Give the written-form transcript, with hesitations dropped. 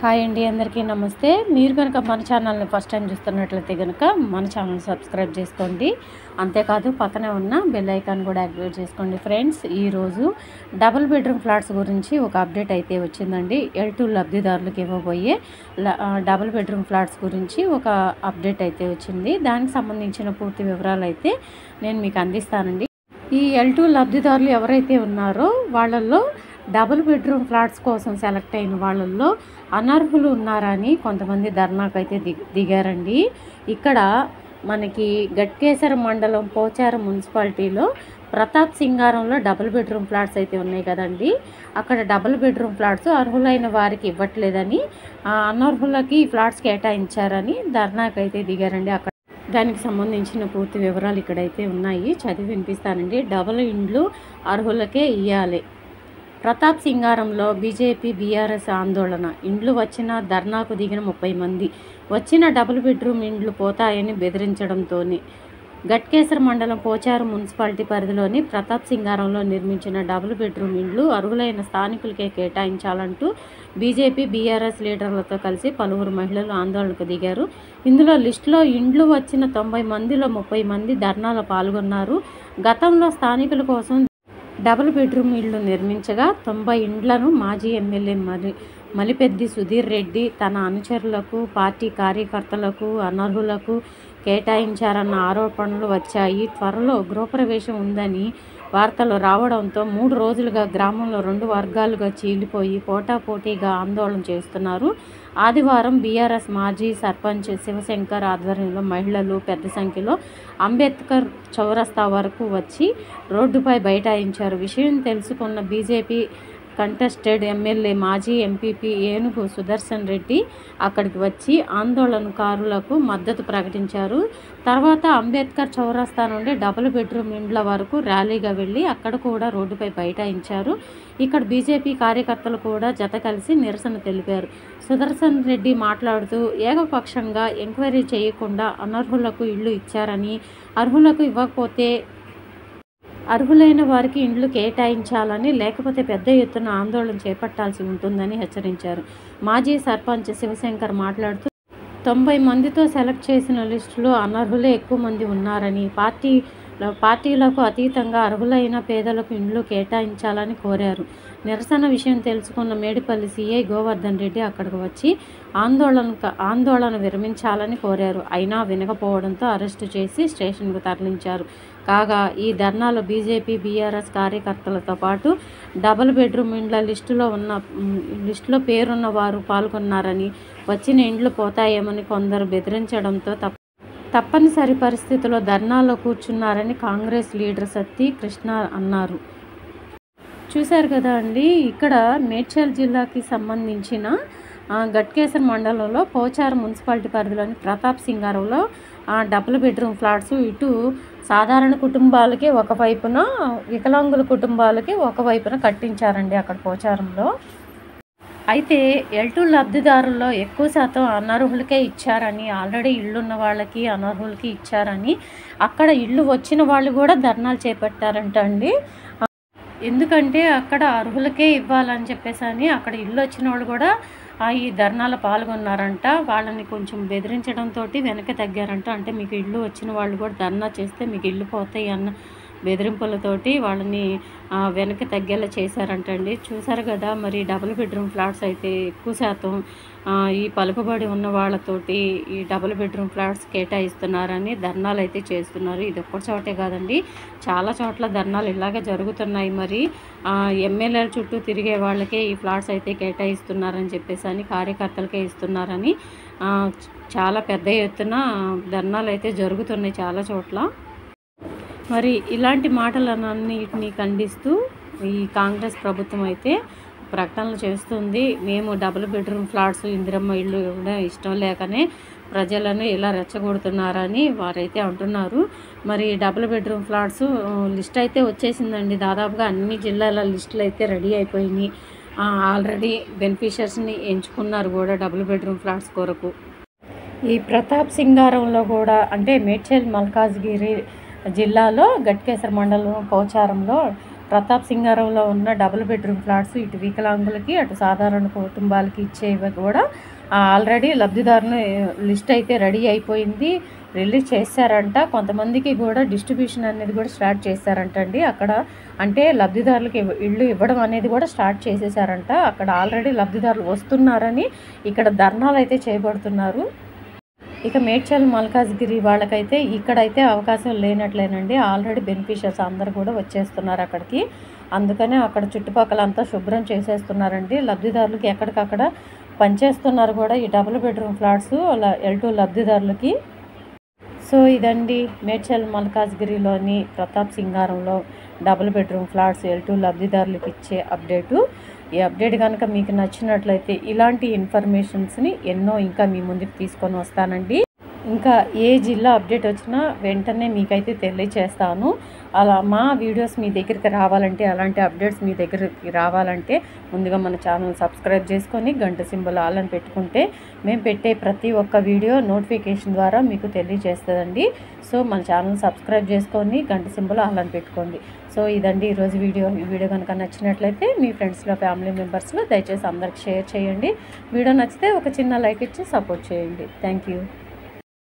Hi అండి, అందరికీ నమస్తే. మీరు కనుక మన ఛానల్ని ఫస్ట్ టైం చూస్తున్నట్లయితే కనుక మన ఛానల్ సబ్స్క్రైబ్ చేసుకోండి. అంతేకాదు పక్కనే ఉన్న బెల్ ఐకాన్ కూడా యాక్టివేట్ చేసుకోండి. ఫ్రెండ్స్, ఈరోజు డబుల్ బెడ్రూమ్ ఫ్లాట్స్ గురించి ఒక అప్డేట్ అయితే వచ్చిందండి. L2 లబ్ధిదారులకు ఇవ్వబోయే డబుల్ బెడ్రూమ్ ఫ్లాట్స్ గురించి ఒక అప్డేట్ అయితే వచ్చింది. దానికి సంబంధించిన పూర్తి వివరాలు అయితే నేను మీకు అందిస్తానండి. ఈ L2 లబ్ధిదారులు ఎవరైతే ఉన్నారో వాళ్ళల్లో డబుల్ బెడ్రూమ్ ఫ్లాట్స్ కోసం సెలెక్ట్ అయిన వాళ్ళల్లో అనర్హులు ఉన్నారని కొంతమంది ధర్నాకైతే దిగారండి. ఇక్కడ మనకి గట్కేసర మండలం పోచారం మున్సిపాలిటీలో ప్రతాప్ సింగారంలో డబుల్ బెడ్రూమ్ ఫ్లాట్స్ అయితే ఉన్నాయి కదండి. అక్కడ డబుల్ బెడ్రూమ్ ఫ్లాట్స్ అర్హులైన వారికి ఇవ్వట్లేదని, అనర్హులకి ఫ్లాట్స్ కేటాయించారని ధర్నాకైతే దిగారండి. అక్కడ దానికి సంబంధించిన పూర్తి వివరాలు ఇక్కడైతే ఉన్నాయి, చదివి వినిపిస్తానండి. డబుల్ ఇండ్లు అర్హులకే ఇవ్వాలి. ప్రతాప్ సింగారంలో బీజేపీ బీఆర్ఎస్ ఆందోళన. ఇండ్లు వచ్చిన ధర్నాకు దిగిన 30 మంది. వచ్చిన డబుల్ బెడ్రూమ్ ఇండ్లు పోతాయని బెదిరించడంతోనే గట్కేసర మండలం పోచారం మున్సిపాలిటీ పరిధిలోని ప్రతాప్ సింగారంలో నిర్మించిన డబుల్ బెడ్రూమ్ ఇండ్లు అర్హులైన స్థానికులకే కేటాయించాలంటూ బీజేపీ బీఆర్ఎస్ లీడర్లతో కలిసి పలువురు మహిళలు ఆందోళనకు దిగారు. ఇందులో లిస్టులో ఇండ్లు వచ్చిన 90 మందిలో 30 మంది ధర్నాలో పాల్గొన్నారు. గతంలో స్థానికుల కోసం డబుల్ బెడ్రూమ్ ఇళ్లు నిర్మించగా 90 ఇండ్లను మాజీ ఎమ్మెల్యే మలిపెద్ది సుధీర్ రెడ్డి తన అనుచరులకు, పార్టీ కార్యకర్తలకు, అనర్హులకు కేటాయించారన్న ఆరోపణలు వచ్చాయి. త్వరలో గృహప్రవేశం ఉందని వార్తలు రావడంతో 3 రోజులుగా గ్రామంలో 2 వర్గాలుగా చీలిపోయి పోటాపోటీగా ఆందోళన చేస్తున్నారు. ఆదివారం బీఆర్ఎస్ మాజీ సర్పంచ్ శివశంకర్ ఆధ్వర్యంలో మహిళలు పెద్ద సంఖ్యలో అంబేద్కర్ చౌరస్తా వరకు వచ్చి రోడ్డుపై బైఠాయించారు. విషయం తెలుసుకున్న బీజేపీ కంటెస్టెడ్ ఎమ్మెల్యే మాజీ ఎంపీపీ ఏనుగు సుదర్శన్ రెడ్డి అక్కడికి వచ్చి ఆందోళనకారులకు మద్దతు ప్రకటించారు. తర్వాత అంబేద్కర్ చౌరస్తా నుండి డబుల్ బెడ్రూమ్ ఇండ్ల వరకు ర్యాలీగా వెళ్ళి అక్కడ కూడా రోడ్డుపై బైఠాయించారు. ఇక్కడ బీజేపీ కార్యకర్తలు కూడా జత కలిసి నిరసన తెలిపారు. సుదర్శన్ రెడ్డి మాట్లాడుతూ ఏకపక్షంగా ఎంక్వైరీ చేయకుండా అనర్హులకు ఇళ్లు ఇచ్చారని, అర్హులకు ఇవ్వకపోతే అర్హులైన వారికి ఇండ్లు కేటాయించాలని, లేకపోతే పెద్ద ఎత్తున ఆందోళన చేపట్టాల్సి ఉంటుందని హెచ్చరించారు. మాజీ సర్పంచ్ శివశంకర్ మాట్లాడుతూ 90 మందితో సెలెక్ట్ చేసిన లిస్టులో అనర్హులే ఎక్కువ మంది ఉన్నారని, పార్టీలకు అతీతంగా అర్హులైన పేదలకు ఇండ్లు కేటాయించాలని కోరారు. నిరసన విషయం తెలుసుకున్న మేడిపల్లి సీఐ గోవర్ధన్ రెడ్డి అక్కడికి వచ్చి ఆందోళన విరమించాలని కోరారు. అయినా వినకపోవడంతో అరెస్టు చేసి స్టేషన్కు తరలించారు. కాగా ఈ ధర్నాలో బీజేపీ బీఆర్ఎస్ కార్యకర్తలతో పాటు డబుల్ బెడ్రూమ్ ఇండ్ల లిస్టులో పేరున్న వారు పాల్గొన్నారని, వచ్చిన ఇండ్లు పోతాయేమని కొందరు బెదిరించడంతో తప్పనిసరి పరిస్థితుల్లో ధర్నాలో కూర్చున్నారని కాంగ్రెస్ లీడర్ సత్తి కృష్ణ అన్నారు. చూశారు కదా అండి, ఇక్కడ మేడ్చల్ జిల్లాకి సంబంధించిన గట్కేసర్ మండలంలో పోచారం మున్సిపాలిటీ పరిధిలోని ప్రతాప్ సింగారంలో డబుల్ బెడ్రూమ్ ఫ్లాట్స్ ఇటు సాధారణ కుటుంబాలకి ఒకవైపున, వికలాంగుల కుటుంబాలకి ఒకవైపున కట్టించారండి అక్కడ పోచారంలో. అయితే L2 లబ్ధిదారుల్లో ఎక్కువ శాతం అనర్హులకే ఇచ్చారని, ఆల్రెడీ ఇళ్ళున్న వాళ్ళకి అనర్హులకి ఇచ్చారని అక్కడ ఇళ్ళు వచ్చిన వాళ్ళు కూడా ధర్నాలు చేపట్టారంట అండి. ఎందుకంటే అక్కడ అర్హులకే ఇవ్వాలని చెప్పేసి అక్కడ ఇల్లు వచ్చిన వాళ్ళు కూడా ఈ ధర్నాలో పాల్గొన్నారంట. వాళ్ళని కొంచెం బెదిరించడంతో వెనక్కి తగ్గారంట. అంటే మీకు ఇల్లు వచ్చిన వాళ్ళు కూడా ధర్నా చేస్తే మీకు ఇల్లు పోతాయి అన్న బెదిరింపులతోటి వాళ్ళని వెనక్కి తగ్గేలా చేశారంటండి. చూసారు కదా, మరి డబుల్ బెడ్రూమ్ ఫ్లాట్స్ అయితే ఎక్కువ శాతం ఈ పలుకుబడి ఉన్న వాళ్ళతోటి ఈ డబుల్ బెడ్రూమ్ ఫ్లాట్స్ కేటాయిస్తున్నారని ధర్నాలు అయితే చేస్తున్నారు. ఇది ఒక్కటి చోటే కాదండి, చాలా చోట్ల ధర్నాలు ఇలాగే జరుగుతున్నాయి. మరి ఎమ్మెల్యేల చుట్టూ తిరిగే వాళ్ళకే ఈ ఫ్లాట్స్ అయితే కేటాయిస్తున్నారని చెప్పేసి కార్యకర్తలకే ఇస్తున్నారని చాలా పెద్ద ఎత్తున ధర్నాలు అయితే జరుగుతున్నాయి చాలా చోట్ల. మరి ఇలాంటి మాటలన్నిటినీ ఖండిస్తూ ఈ కాంగ్రెస్ ప్రభుత్వం అయితే ప్రకటనలు చేస్తుంది. మేము డబుల్ బెడ్రూమ్ ఫ్లాట్స్, ఇందిరమ్మ ఇళ్ళు కూడా ఇష్టం లేకనే ప్రజలను ఇలా రెచ్చగొడుతున్నారని వారైతే అంటున్నారు. మరి డబుల్ బెడ్రూమ్ ఫ్లాట్స్ లిస్ట్ అయితే వచ్చేసిందండి. దాదాపుగా అన్ని జిల్లాల లిస్టులు అయితే రెడీ అయిపోయినాయి. ఆల్రెడీ బెనిఫిషియర్స్ని ఎంచుకున్నారు కూడా డబుల్ బెడ్రూమ్ ఫ్లాట్స్ కొరకు. ఈ ప్రతాప్ సింగారంలో కూడా, అంటే మేడ్చల్ మల్కాజ్గిరి జిల్లాలో గట్కేసర్ మండలం పోచారంలో ప్రతాప్ సింగారంలో ఉన్న డబుల్ బెడ్రూమ్ ఫ్లాట్స్ ఇటు వికలాంగులకి అటు సాధారణ కుటుంబాలకి ఇచ్చేవి కూడా ఆల్రెడీ లబ్ధిదారులు లిస్ట్ అయితే రెడీ అయిపోయింది, రిలీజ్ చేశారంట. కొంతమందికి కూడా డిస్ట్రిబ్యూషన్ అనేది కూడా స్టార్ట్ చేశారంట అండి. అక్కడ అంటే లబ్ధిదారులకి ఇళ్ళు ఇవ్వడం అనేది కూడా స్టార్ట్ చేసేసారంట. అక్కడ ఆల్రెడీ లబ్ధిదారులు వస్తున్నారని ఇక్కడ ధర్నాలు అయితే చేయబడుతున్నారు. ఇక మేడ్చల్ మల్కాజ్గిరి వాళ్ళకైతే ఇక్కడైతే అవకాశం లేనట్లేనండి. ఆల్రెడీ బెనిఫిషియర్స్ అందరూ కూడా వచ్చేస్తున్నారు అక్కడికి. అందుకనే అక్కడ చుట్టుపక్కల అంతా శుభ్రం చేసేస్తున్నారండి. లబ్ధిదారులకి ఎక్కడికక్కడ పనిచేస్తున్నారు కూడా ఈ డబుల్ బెడ్రూమ్ ఫ్లాట్స్ L2 లబ్ధిదారులకి. సో ఇదండి మేడ్చల్ మల్కాజ్గిరిలోని ప్రతాప్ సింగారంలో డబుల్ బెడ్రూమ్ ఫ్లాట్స్ L2 లబ్ధిదారులకు ఇచ్చే అప్డేటు. ఈ అప్డేట్ కనుక మీకు నచ్చినట్లయితే ఇలాంటి ఇన్ఫర్మేషన్స్ని ఎన్నో ఇంకా మీ ముందుకు తీసుకొని వస్తానండి. ఇంకా ఏ జిల్లా అప్డేట్ వచ్చినా వెంటనే మీకైతే తెలియచేస్తాను. అలా మా వీడియోస్ మీ దగ్గరికి రావాలంటే, అలాంటి అప్డేట్స్ మీ దగ్గరికి రావాలంటే ముందుగా మన ఛానల్ సబ్స్క్రైబ్ చేసుకొని గంట సింబల్ ఆల్ అని పెట్టుకుంటే మేము పెట్టే ప్రతి ఒక్క వీడియో నోటిఫికేషన్ ద్వారా మీకు తెలియజేస్తుందండి. సో మన ఛానల్ సబ్స్క్రైబ్ చేసుకొని గంట సింబల్ ఆల్ అని పెట్టుకోండి. సో ఇదండి ఈరోజు వీడియో. ఈ వీడియో కనుక నచ్చినట్లయితే మీ ఫ్రెండ్స్లో, ఫ్యామిలీ మెంబర్స్లో దయచేసి అందరికి షేర్ చేయండి. వీడియో నచ్చితే ఒక చిన్న లైక్ ఇచ్చి సపోర్ట్ చేయండి. Thank you.